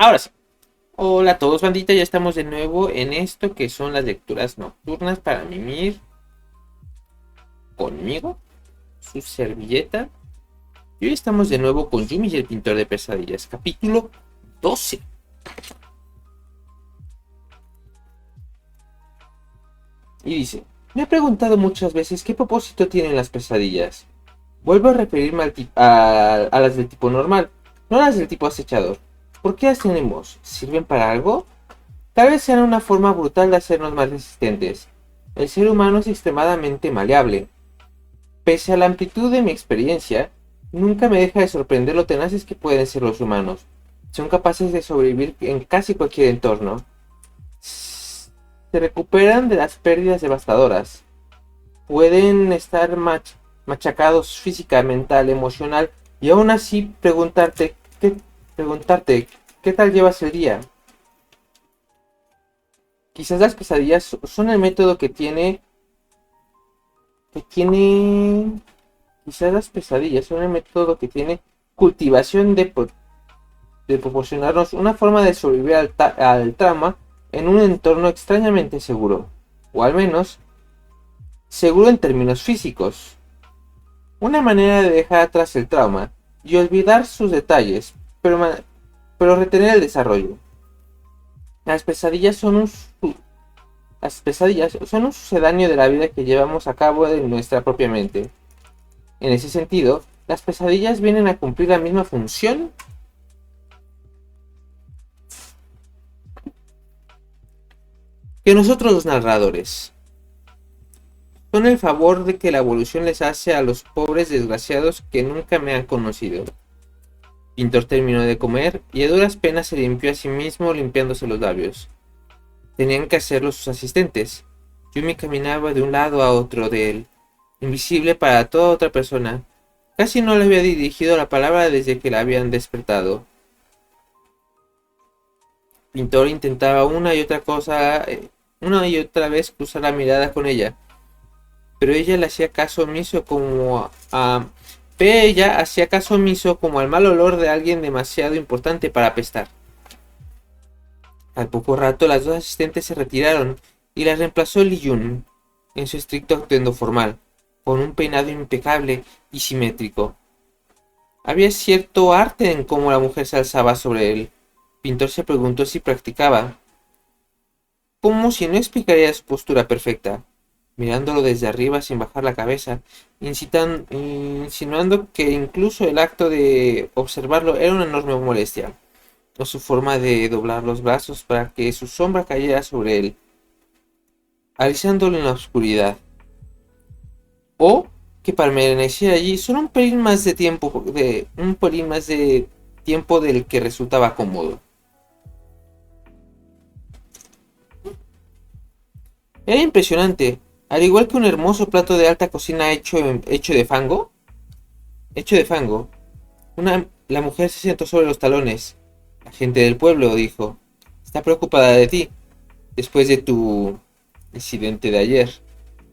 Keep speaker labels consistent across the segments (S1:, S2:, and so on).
S1: Ahora sí. Hola a todos, bandita. Ya estamos de nuevo en esto que son las lecturas nocturnas para mimir conmigo, su servilleta. Y hoy estamos de nuevo con Yumi y el pintor de pesadillas, capítulo 12. Y dice: me he preguntado muchas veces qué propósito tienen las pesadillas. Vuelvo a referirme a las del tipo normal, no a las del tipo acechador. ¿Por qué las tenemos? ¿Sirven para algo? Tal vez sean una forma brutal de hacernos más resistentes. El ser humano es extremadamente maleable. Pese a la amplitud de mi experiencia, nunca me deja de sorprender lo tenaces que pueden ser los humanos. Son capaces de sobrevivir en casi cualquier entorno. Se recuperan de las pérdidas devastadoras. Pueden estar machacados física, mental, emocional y aún así preguntarte ¿qué tal llevas el día? Quizás las pesadillas son el método que tiene quizás las pesadillas son el método que tiene cultivación de proporcionarnos una forma de sobrevivir al trauma en un entorno extrañamente seguro, o al menos seguro en términos físicos. Una manera de dejar atrás el trauma y olvidar sus detalles, pero retener el desarrollo. Las pesadillas son un Las pesadillas son un sucedáneo de la vida que llevamos a cabo en nuestra propia mente. En ese sentido, las pesadillas vienen a cumplir la misma función que nosotros los narradores. Son el favor de que la evolución les hace a los pobres desgraciados que nunca me han conocido. Pintor terminó de comer y a duras penas se limpió a sí mismo limpiándose los labios. Tenían que hacerlo sus asistentes. Yumi caminaba de un lado a otro de él, invisible para toda otra persona. Casi no le había dirigido la palabra desde que la habían despertado. Pintor intentaba una y otra vez cruzar la mirada con ella, pero ella le hacía caso omiso como al mal olor de alguien demasiado importante para apestar. Al poco rato las dos asistentes se retiraron y las reemplazó Li Yun, en su estricto atuendo formal, con un peinado impecable y simétrico. Había cierto arte en cómo la mujer se alzaba sobre él. Pintor se preguntó si practicaba, como si no explicaría su postura perfecta, mirándolo desde arriba sin bajar la cabeza, insinuando que incluso el acto de observarlo era una enorme molestia, o su forma de doblar los brazos para que su sombra cayera sobre él, alisándolo en la oscuridad, o que permaneciera allí solo un pelín más de tiempo del que resultaba cómodo. Era impresionante, al igual que un hermoso plato de alta cocina hecho de fango. La mujer se sentó sobre los talones. La gente del pueblo, dijo, está preocupada de ti, después de tu incidente de ayer.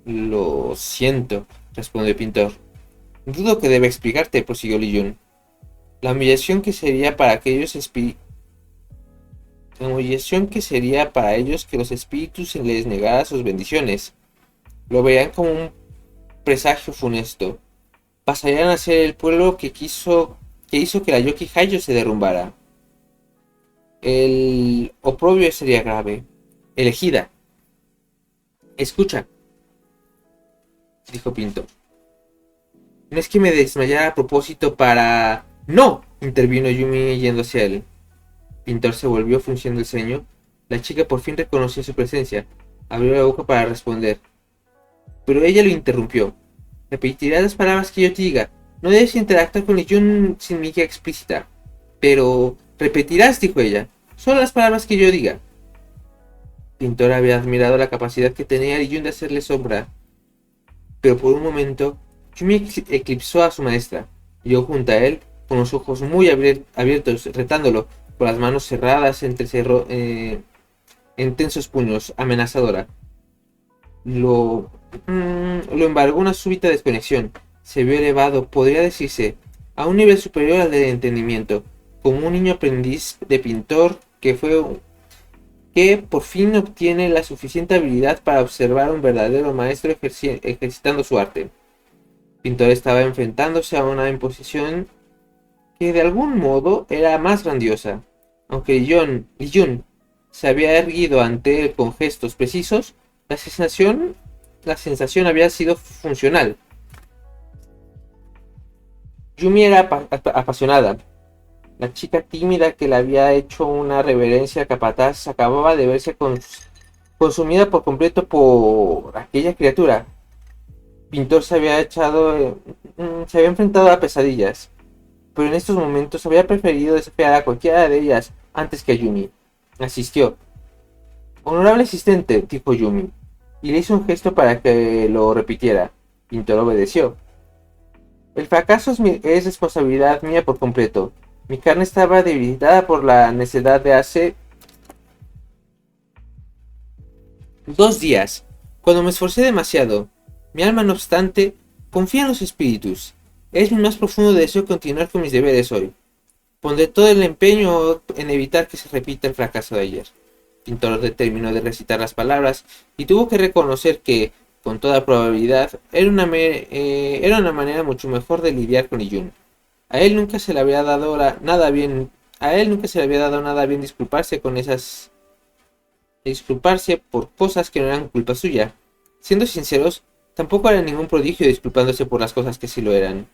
S1: Lo siento, respondió el pintor. Dudo que deba explicarte, prosiguió Li Yun. La humillación que sería para ellos que los espíritus se les negara sus bendiciones. Lo verían como un presagio funesto. Pasarían a ser el pueblo que hizo que la Yoki Haiyo se derrumbara. El oprobio sería grave. Elegida. Escucha, dijo Pinto. No es que me desmayara a propósito para... ¡No! Intervino Yumi yendo hacia él. Pintor se volvió frunciendo el ceño. La chica por fin reconoció su presencia. Abrió la boca para responder, pero ella lo interrumpió. Repetirás las palabras que yo te diga. No debes interactuar con Yun sin mi guía explícita. Pero... repetirás, dijo ella. Solo las palabras que yo diga. Pintor había admirado la capacidad que tenía Yun de hacerle sombra. Pero por un momento, Yumi eclipsó a su maestra. Llegó junto a él, con los ojos muy abiertos, retándolo, con las manos cerradas en tensos puños, amenazadora. Lo embargó una súbita desconexión. Se vio elevado, podría decirse, a un nivel superior al del entendimiento. como un niño aprendiz de pintor que por fin obtiene la suficiente habilidad para observar a un verdadero maestro ejercitando su arte. El pintor estaba enfrentándose a una imposición que de algún modo era más grandiosa. Aunque Li Jun se había erguido ante él con gestos precisos, la sensación había sido funcional. Yumi era apasionada. La chica tímida que le había hecho una reverencia al capataz acababa de verse consumida por completo por aquella criatura. Pintor se había enfrentado a pesadillas, pero en estos momentos había preferido desafiar a cualquiera de ellas antes que a Yumi. Asistió. Honorable asistente, dijo Yumi, y le hizo un gesto para que lo repitiera. Pintor obedeció. El fracaso es responsabilidad mía por completo. Mi carne estaba debilitada por la necedad de hace 2 días, cuando me esforcé demasiado. Mi alma, no obstante, confía en los espíritus. Es mi más profundo deseo continuar con mis deberes hoy. Pondré todo el empeño en evitar que se repita el fracaso de ayer. Pintor terminó de recitar las palabras y tuvo que reconocer que, con toda probabilidad, era una manera mucho mejor de lidiar con Iyun. A él nunca se le había dado nada bien disculparse por cosas que no eran culpa suya. Siendo sinceros, tampoco era ningún prodigio disculpándose por las cosas que sí lo eran.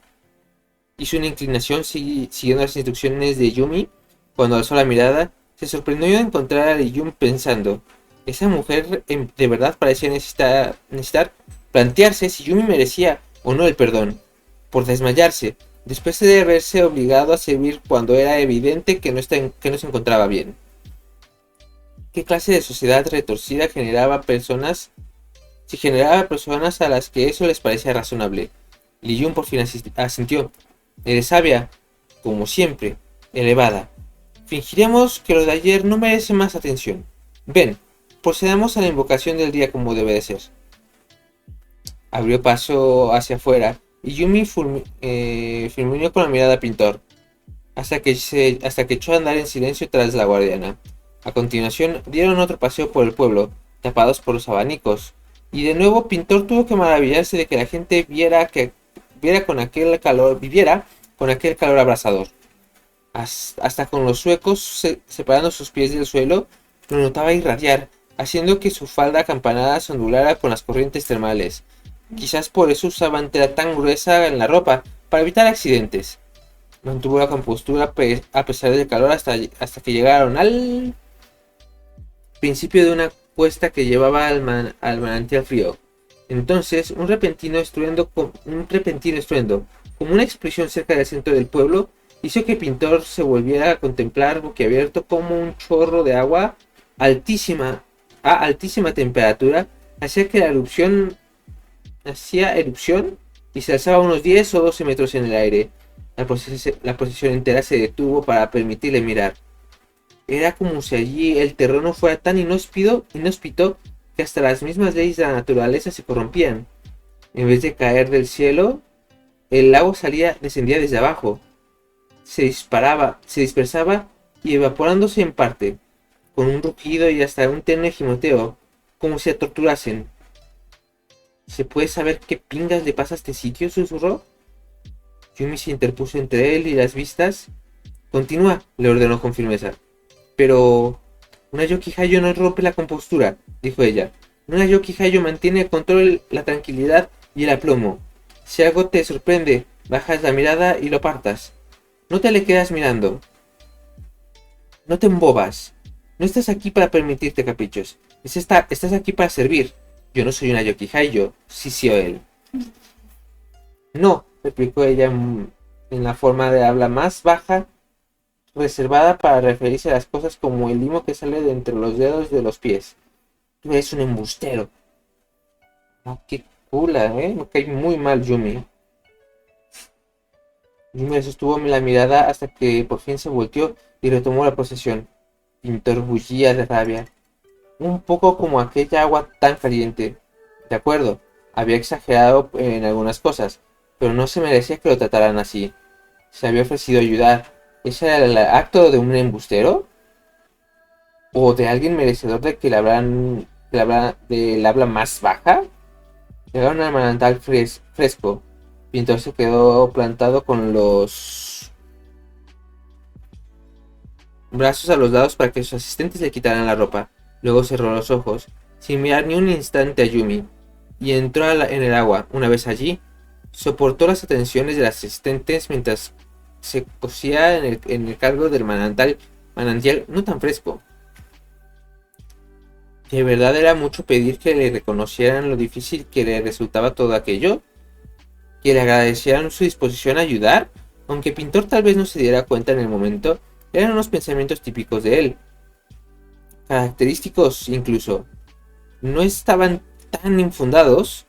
S1: Hizo una inclinación siguiendo las instrucciones de Yumi. Cuando alzó la mirada, se sorprendió de encontrar a Yumi pensando: esa mujer de verdad parecía necesitar plantearse si Yumi merecía o no el perdón, por desmayarse, después de haberse obligado a servir cuando era evidente que no se encontraba bien. ¿Qué clase de sociedad retorcida generaba personas a las que eso les parecía razonable? Li Jun por fin asintió. Eres sabia, como siempre, elevada. Fingiremos que lo de ayer no merece más atención. Ven, procedamos a la invocación del día como debe de ser. Abrió paso hacia afuera y Yumi fulminó con la mirada al pintor, hasta que echó a andar en silencio tras la guardiana. A continuación dieron otro paseo por el pueblo, tapados por los abanicos, y de nuevo Pintor tuvo que maravillarse de que la gente viviera con aquel calor abrasador. Hasta con los suecos separando sus pies del suelo, lo notaba irradiar, haciendo que su falda acampanada se ondulara con las corrientes termales. Quizás por eso usaban tela tan gruesa en la ropa, para evitar accidentes. Mantuvo la compostura a pesar del calor hasta que llegaron al principio de una cuesta que llevaba al manantial frío. Entonces, un repentino estruendo, como una explosión cerca del centro del pueblo, hizo que Pintor se volviera a contemplar boquiabierto como un chorro de agua a altísima temperatura hacía erupción y se alzaba unos 10 o 12 metros en el aire. La procesión entera se detuvo para permitirle mirar. Era como si allí el terreno fuera tan inhóspito que hasta las mismas leyes de la naturaleza se corrompían. En vez de caer del cielo, el lago descendía desde abajo. Se dispersaba y evaporándose en parte, con un rugido y hasta un tenue gimoteo, como si la torturasen. ¿Se puede saber qué pingas le pasa a este sitio?, susurró. Yumi se interpuso entre él y las vistas. Continúa, le ordenó con firmeza. Pero una Yoki-Hayo no rompe la compostura, dijo ella. Una Yoki-Hayo mantiene el control, la tranquilidad y el aplomo. Si algo te sorprende, bajas la mirada y lo apartas. No te le quedas mirando. No te embobas. No estás aquí para permitirte caprichos. Estás aquí para servir. Yo no soy una Yoki-Hayo, sisió él. No, replicó ella en la forma de habla más baja, reservada para referirse a las cosas como el limo que sale de entre los dedos de los pies. Tú eres un embustero. No, qué cula, me cae muy mal Yumi. Yumi le sostuvo la mirada hasta que por fin se volteó y retomó la procesión. Pintor bullía de rabia. Un poco como aquella agua tan caliente. De acuerdo, había exagerado en algunas cosas, pero no se merecía que lo trataran así. Se había ofrecido ayudar. ¿Ese era el acto de un embustero? ¿O de alguien merecedor de que le hablan del habla más baja? Llegaron al manantial fresco. Pintor se quedó plantado con los brazos a los lados para que sus asistentes le quitaran la ropa. Luego cerró los ojos, sin mirar ni un instante a Yumi, y entró en el agua. Una vez allí, soportó las atenciones de las asistentes mientras se cosía en el cargo del manantial no tan fresco. ¿De verdad era mucho pedir que le reconocieran lo difícil que le resultaba todo aquello? ¿Que le agradecieran su disposición a ayudar? Aunque Pintor tal vez no se diera cuenta en el momento, eran unos pensamientos típicos de él. Característicos incluso. No estaban tan infundados,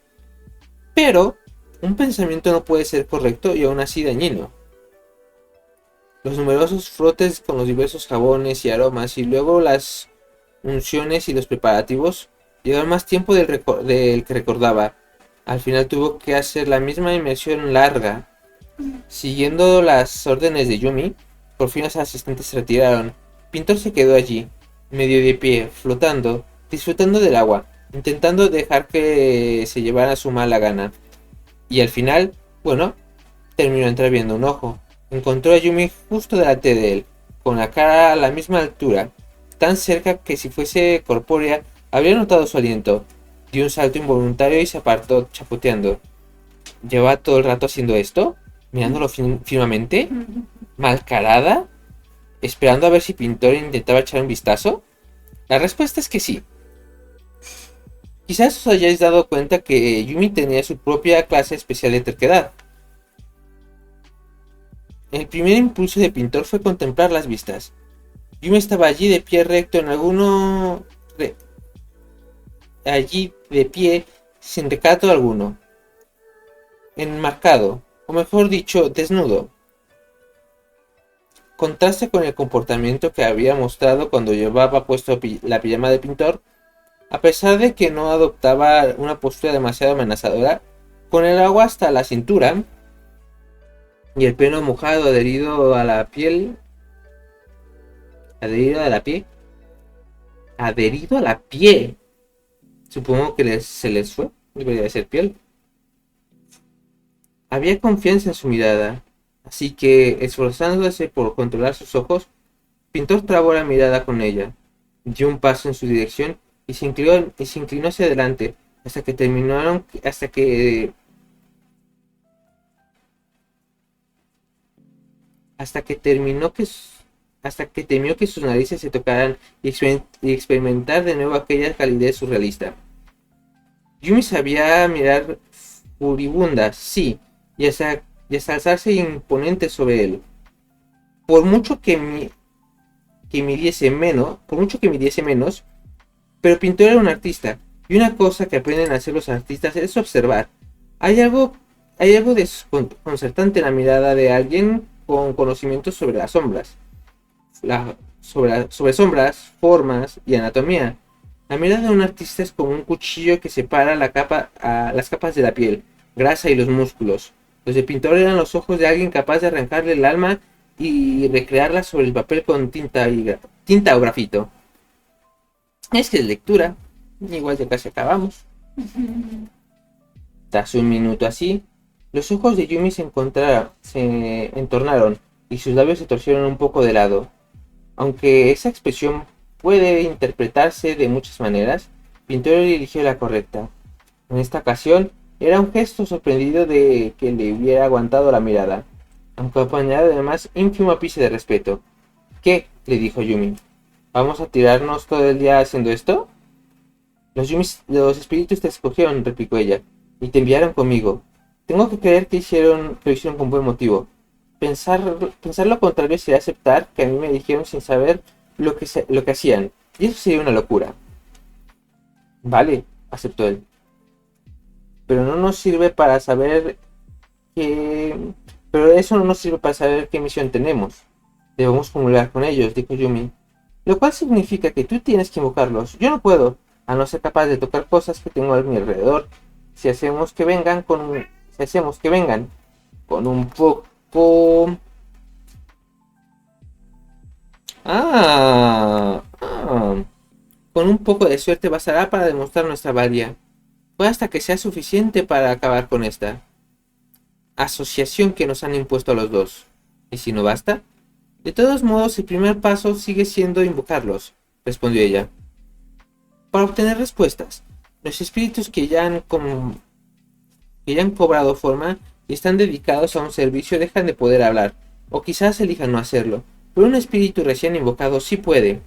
S1: pero un pensamiento no puede ser correcto y aún así dañino. Los numerosos frotes con los diversos jabones y aromas y luego las unciones y los preparativos llevaron más tiempo del que recordaba. Al final tuvo que hacer la misma inmersión larga. Siguiendo las órdenes de Yumi, por fin los asistentes se retiraron. Pintor se quedó allí, medio de pie, flotando, disfrutando del agua, intentando dejar que se llevara su mala gana. Y al final, bueno, terminó entreabriendo un ojo. Encontró a Yumi justo delante de él, con la cara a la misma altura, tan cerca que si fuese corpórea habría notado su aliento. Dio un salto involuntario y se apartó chapoteando. ¿Lleva todo el rato haciendo esto? Mirándolo firmemente, malcarada, esperando a ver si Pintor intentaba echar un vistazo. La respuesta es que sí. Quizás os hayáis dado cuenta que Yumi tenía su propia clase especial de terquedad. El primer impulso de Pintor fue contemplar las vistas. Yumi estaba allí de pie recto en allí de pie sin recato alguno, enmarcado, o mejor dicho, desnudo. Contraste con el comportamiento que había mostrado cuando llevaba puesto la pijama de Pintor. A pesar de que no adoptaba una postura demasiado amenazadora, con el agua hasta la cintura y el pelo mojado adherido a la piel, supongo que se les fue, debería de ser piel. Había confianza en su mirada, así que, esforzándose por controlar sus ojos, Pintor trabó la mirada con ella, dio un paso en su dirección y se inclinó hacia adelante hasta que temió que sus narices se tocaran y experimentar de nuevo aquella calidez surrealista. Yumi sabía mirar furibunda, sí, y hasta alzarse imponente sobre él. Por mucho que midiese menos, pero Pintor era un artista, y una cosa que aprenden a hacer los artistas es observar. Hay algo desconcertante en la mirada de alguien con conocimientos sobre las sombras, sobre sombras, formas y anatomía. La mirada de un artista es como un cuchillo que separa las capas de la piel, grasa y los músculos. Los de Pintor eran los ojos de alguien capaz de arrancarle el alma y recrearla sobre el papel con tinta o grafito. Es que es lectura, igual ya casi acabamos. Tras un minuto así, los ojos de Yumi se entornaron y sus labios se torcieron un poco de lado. Aunque esa expresión puede interpretarse de muchas maneras, Pintor eligió la correcta. En esta ocasión, era un gesto sorprendido de que le hubiera aguantado la mirada, acompañado de más ínfimo ápice de respeto. ¿Qué?, le dijo Yumi. ¿Vamos a tirarnos todo el día haciendo esto? Los espíritus te escogieron, replicó ella, y te enviaron conmigo. Tengo que creer que lo hicieron con buen motivo. Pensar lo contrario sería aceptar que a mí me dijeron sin saber lo que hacían, y eso sería una locura. Vale, aceptó él. Pero eso no nos sirve para saber qué misión tenemos. Debemos comulgar con ellos, dijo Yumi. Lo cual significa que tú tienes que invocarlos. Yo no puedo, a no ser capaz de tocar cosas que tengo a mi alrededor. Si hacemos que vengan con un poco Ah, ah. Con un poco de suerte bastará para demostrar nuestra valía. Fue hasta que sea suficiente para acabar con esta asociación que nos han impuesto a los dos. ¿Y si no basta? De todos modos, el primer paso sigue siendo invocarlos, respondió ella. Para obtener respuestas, los espíritus que ya han cobrado forma y están dedicados a un servicio dejan de poder hablar, o quizás elijan no hacerlo, pero un espíritu recién invocado sí puede.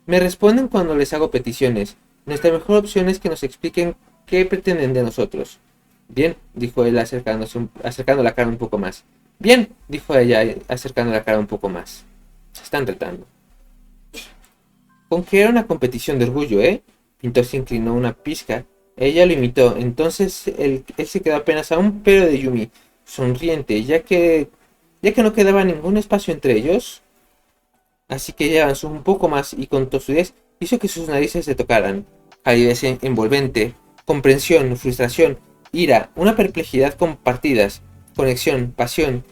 S1: Me responden cuando les hago peticiones. Nuestra mejor opción es que nos expliquen qué pretenden de nosotros. Bien, dijo él acercando la cara un poco más. Bien, dijo ella acercando la cara un poco más. Se están retando. Con que era una competición de orgullo, ¿eh? Pintor se inclinó una pizca. Ella lo imitó. Entonces él se quedó apenas a un pelo de Yumi, sonriente, ya que no quedaba ningún espacio entre ellos. Así que ella avanzó un poco más y con tosudez hizo que sus narices se tocaran. Calidez envolvente, comprensión, frustración, ira, una perplejidad compartidas, conexión, pasión.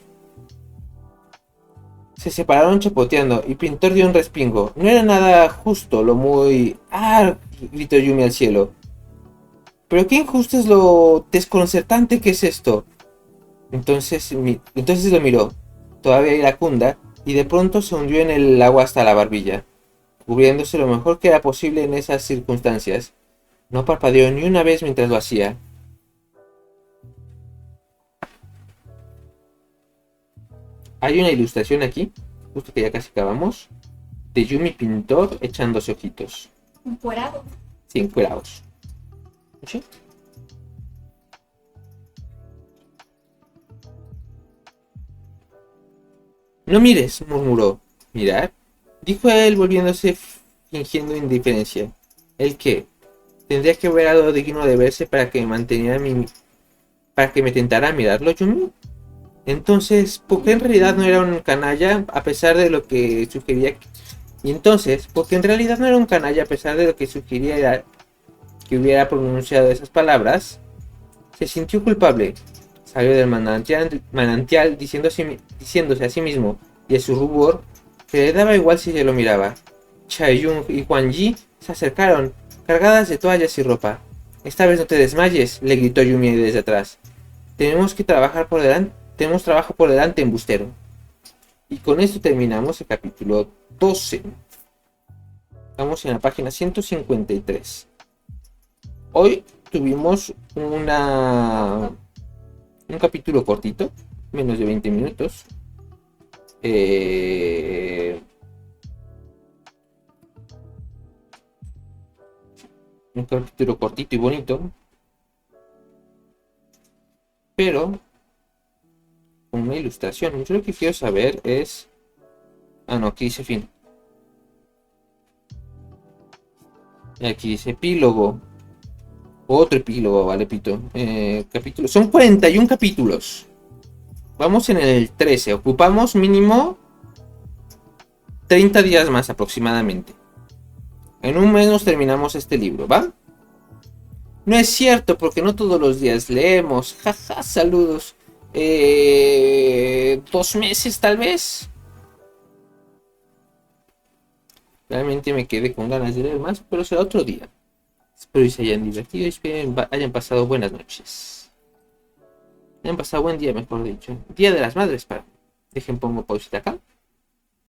S1: Se separaron chapoteando y Pintor dio un respingo. No era nada justo, lo muy... ¡Ah! Gritó Yumi al cielo. Pero qué injusto es lo desconcertante que es esto. Entonces lo miró, todavía iracunda, y de pronto se hundió en el agua hasta la barbilla, cubriéndose lo mejor que era posible en esas circunstancias. No parpadeó ni una vez mientras lo hacía. Hay una ilustración aquí, justo que ya casi acabamos, de Yumi Pintor echándose ojitos.
S2: Encuerado.
S1: Sí, encuerados. ¿Sí? No mires, murmuró. ¿Mirar? Dijo él volviéndose fingiendo indiferencia. ¿El qué? Tendría que ver algo digno de verse para que para que me tentara a mirarlo, Yumi. Entonces, ¿por qué en realidad no era un canalla a pesar de lo que sugería? Y entonces, ¿por qué en realidad no era un canalla a pesar de lo que sugería que hubiera pronunciado esas palabras? Se sintió culpable. Salió del manantial diciéndose a sí mismo y a su rubor que le daba igual si se lo miraba. Chaeyung y Huan Yi se acercaron, cargadas de toallas y ropa. Esta vez no te desmayes, le gritó Yumi desde atrás. Tenemos trabajo por delante, embustero. Y con esto terminamos el capítulo 12. Estamos en la página 153. Hoy tuvimos un capítulo cortito, menos de 20 minutos. Un capítulo cortito y bonito, pero con una ilustración. Yo lo que quiero saber es... Ah, no, aquí dice fin. Y aquí dice epílogo. Otro epílogo, vale, pito. Son 41 capítulos. Vamos en el 13. Ocupamos mínimo 30 días más aproximadamente. En un mes nos terminamos este libro, ¿va? No es cierto, porque no todos los días leemos. Jaja, saludos. 2 meses tal vez. Realmente me quedé con ganas de leer más, pero será otro día. Espero que se hayan divertido y hayan pasado buenas noches. Hayan pasado buen día, mejor dicho. Día de las Madres, para. Dejen pongo pausita acá.